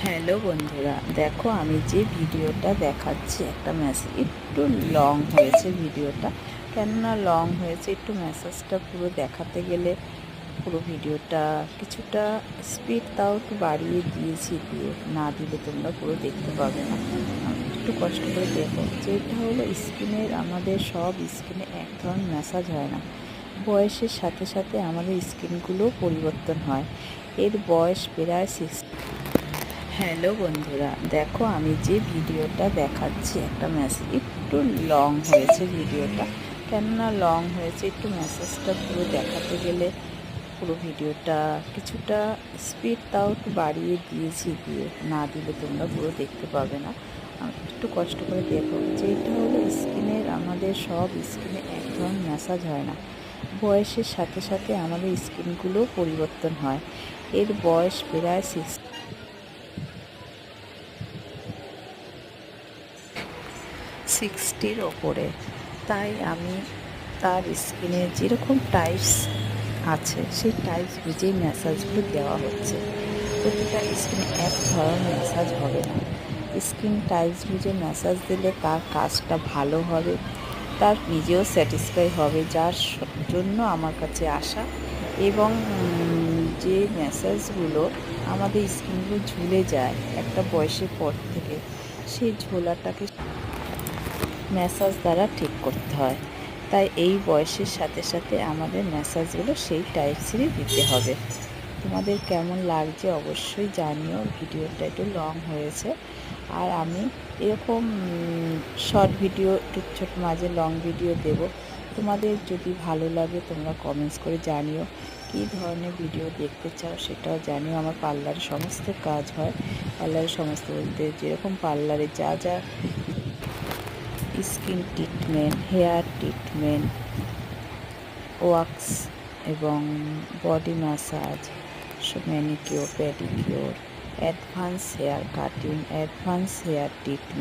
Hello বন্ধুরা, দেখো আমি যে ভিডিওটা দেখাচ্ছি একটা মেসেজ একটু লং হয়েছে ভিডিওটা। কেননা লং হয়েছে একটু, মেসেজটা পুরো দেখাতে গেলে পুরো ভিডিওটা কিছুটা স্পিড তাও একটু বাড়িয়ে দিয়েছি, দিয়ে না দিলে তোমরা পুরো দেখতে পাবে না। একটু কষ্ট করে দেখো। যেটা হলো স্কিনের, আমাদের সব স্কিনে এক ধরনের ম্যাসাজ হয় না। বয়সের সাথে সাথে আমাদের স্কিনগুলো পরিবর্তন হয়। এর বয়স প্রায় হ্যালো বন্ধুরা, দেখো আমি যে ভিডিওটা দেখাচ্ছি একটা মেসেজ একটু লং হয়েছে ভিডিওটা। কেননা লং হয়েছে একটু, মেসেজটা পুরো দেখাতে গেলে পুরো ভিডিওটা কিছুটা স্পিড তাও একটু বাড়িয়ে দিয়েছি, দিয়ে না দিলে তোমরা পুরো দেখতে পাবে না। একটু কষ্ট করে দেখো। যেটা হলো স্কিনের, আমাদের সব স্কিনে এক ধরনের ম্যাসাজ হয় না। বয়সের সাথে সাথে আমাদের স্কিনগুলো পরিবর্তন হয়। এর বয়স প্রায় 60-র ওপরে। তাই আমি তার স্কিনে যেরকম টাইপস আছে সেই টাইপস বুঝেই ম্যাসাজগুলো দেওয়া হচ্ছে। প্রতিটা স্কিনে এক ধরনের ম্যাসাজ হবে না। স্কিন টাইপস বুঝে ম্যাসাজ দিলে তার কাজটা ভালো হবে, তার নিজেও স্যাটিসফাই হবে, যার জন্য আমার কাছে আসা। এবং যে ম্যাসাজগুলো আমাদের স্কিনগুলো ঝুলে যায় একটা বয়সের পর থেকে, সেই ঝোলাটাকে ম্যাসাজ দ্বারা ঠিক করতে হয়। তাই এই বয়সের সাথে সাথে আমাদের ম্যাসাজগুলো সেই টাইপসেরই দিতে হবে। তোমাদের কেমন লাগছে অবশ্যই জানিও। ভিডিওটা একটু লং হয়েছে, আর আমি এরকম শর্ট ভিডিও একটু ছোট মাঝে লং ভিডিও দেব। তোমাদের যদি ভালো লাগে তোমরা কমেন্টস করে জানিও কী ধরনের ভিডিও দেখতে চাও, সেটাও জানিও। আমার পার্লারে সমস্ত কাজ হয়। পার্লারে সমস্ত বলতে যেরকম পার্লারে যা যা skin treatment, hair treatment, wax এবং body massage, manicure, pedicure, advance hair cutting, advance hair treatment